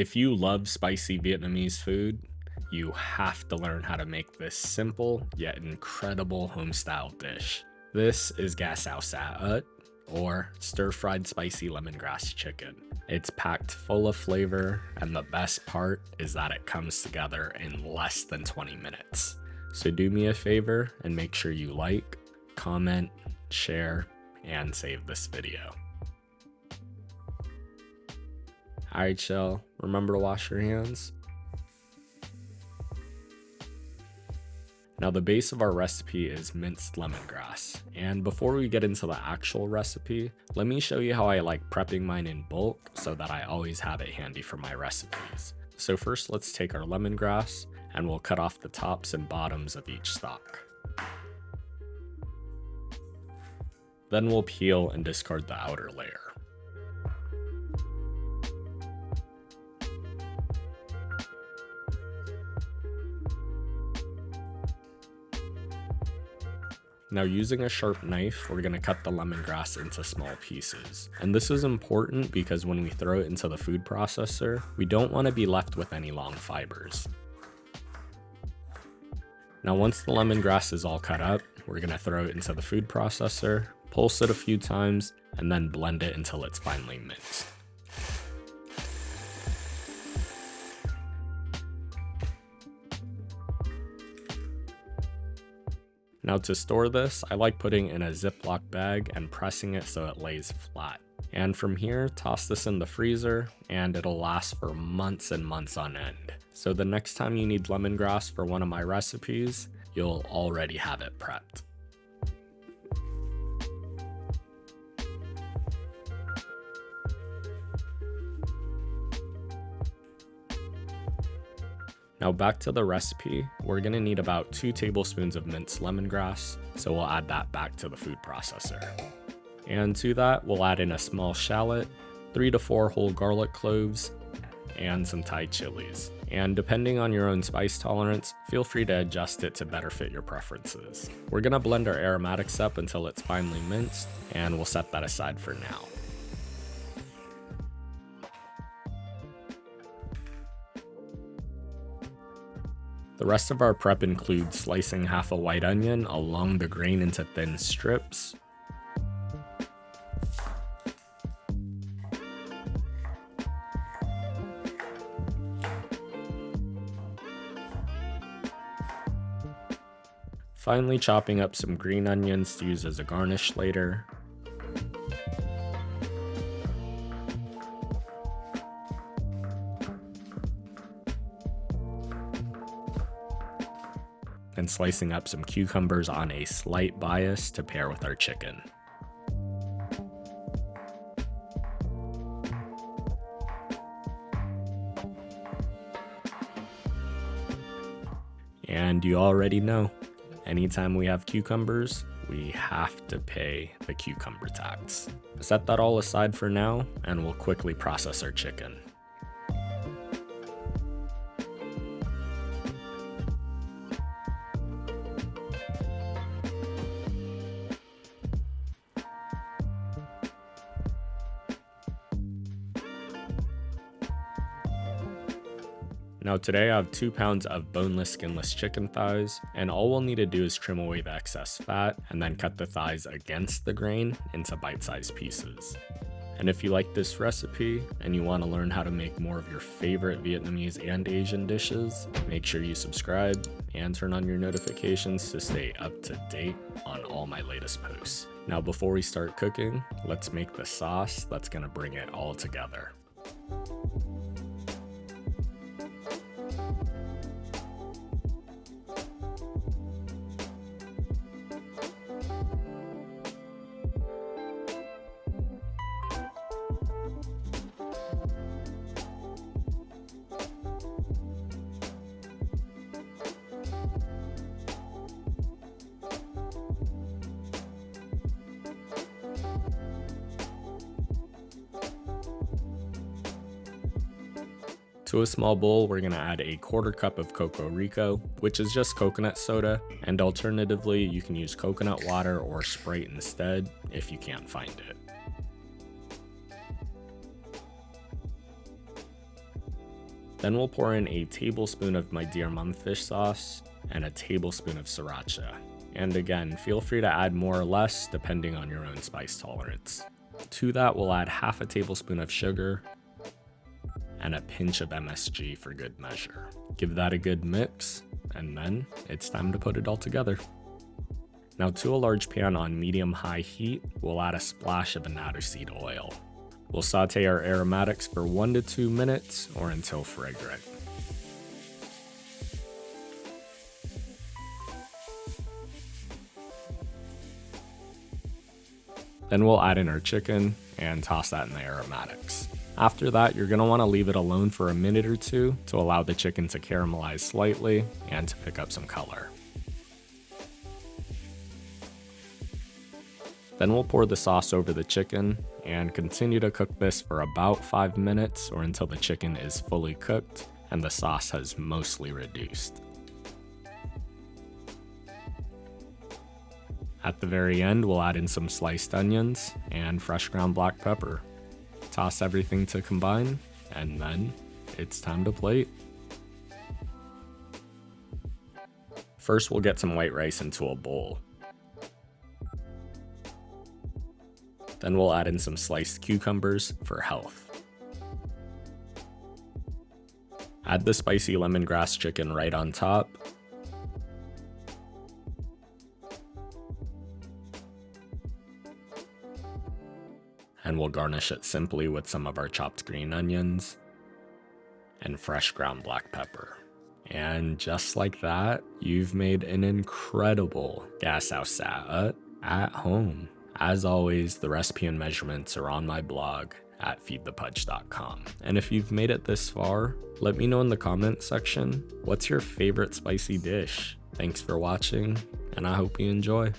If you love spicy Vietnamese food, you have to learn how to make this simple yet incredible home-style dish. This is gà xào xà ớt, or stir-fried spicy lemongrass chicken. It's packed full of flavor, and the best part is that it comes together in less than 20 minutes. So do me a favor and make sure you like, comment, share, and save this video. Alright y'all, remember to wash your hands. Now the base of our recipe is minced lemongrass, and before we get into the actual recipe, let me show you how I like prepping mine in bulk so that I always have it handy for my recipes. So first let's take our lemongrass and we'll cut off the tops and bottoms of each stalk. Then we'll peel and discard the outer layer. Now using a sharp knife, we're going to cut the lemongrass into small pieces. And this is important because when we throw it into the food processor, we don't want to be left with any long fibers. Now once the lemongrass is all cut up, we're going to throw it into the food processor, pulse it a few times, and then blend it until it's finely minced. Now to store this, I like putting in a Ziploc bag and pressing it so it lays flat. And from here, toss this in the freezer and it'll last for months and months on end. So the next time you need lemongrass for one of my recipes, you'll already have it prepped. Now back to the recipe, we're going to need about 2 tablespoons of minced lemongrass, so we'll add that back to the food processor. And to that, we'll add in a small shallot, 3 to 4 whole garlic cloves, and some Thai chilies. And depending on your own spice tolerance, feel free to adjust it to better fit your preferences. We're going to blend our aromatics up until it's finely minced, and we'll set that aside for now. The rest of our prep includes slicing half a white onion along the grain into thin strips, finally chopping up some green onions to use as a garnish later, and slicing up some cucumbers on a slight bias to pair with our chicken. And you already know, anytime we have cucumbers, we have to pay the cucumber tax. Set that all aside for now, and we'll quickly process our chicken. Now today I have 2 pounds of boneless, skinless chicken thighs, and all we'll need to do is trim away the excess fat and then cut the thighs against the grain into bite-sized pieces. And if you like this recipe and you want to learn how to make more of your favorite Vietnamese and Asian dishes, make sure you subscribe and turn on your notifications to stay up to date on all my latest posts. Now before we start cooking, let's make the sauce that's going to bring it all together. To a small bowl, we're going to add a 1/4 cup of Coco Rico, which is just coconut soda, and alternatively, you can use coconut water or Sprite instead if you can't find it. Then we'll pour in a tablespoon of my deer monthfish sauce and a tablespoon of sriracha. And again, feel free to add more or less depending on your own spice tolerance. To that, we'll add half a tablespoon of sugar and a pinch of MSG for good measure. Give that a good mix, and then it's time to put it all together. Now to a large pan on medium-high heat, we'll add a splash of annatto seed oil. We'll saute our aromatics for 1 to 2 minutes or until fragrant. Then we'll add in our chicken and toss that in the aromatics. After that, you're going to want to leave it alone for a minute or two to allow the chicken to caramelize slightly and to pick up some color. Then we'll pour the sauce over the chicken and continue to cook this for about 5 minutes or until the chicken is fully cooked and the sauce has mostly reduced. At the very end, we'll add in some sliced onions and fresh ground black pepper. Toss everything to combine, and then it's time to plate. First, we'll get some white rice into a bowl. Then we'll add in some sliced cucumbers for health. Add the spicy lemongrass chicken right on top. And we'll garnish it simply with some of our chopped green onions and fresh ground black pepper. And just like that, you've made an incredible gassau salad at home. As always, the recipe and measurements are on my blog at feedthepudge.com. And if you've made it this far, let me know in the comment section, what's your favorite spicy dish? Thanks for watching, and I hope you enjoy.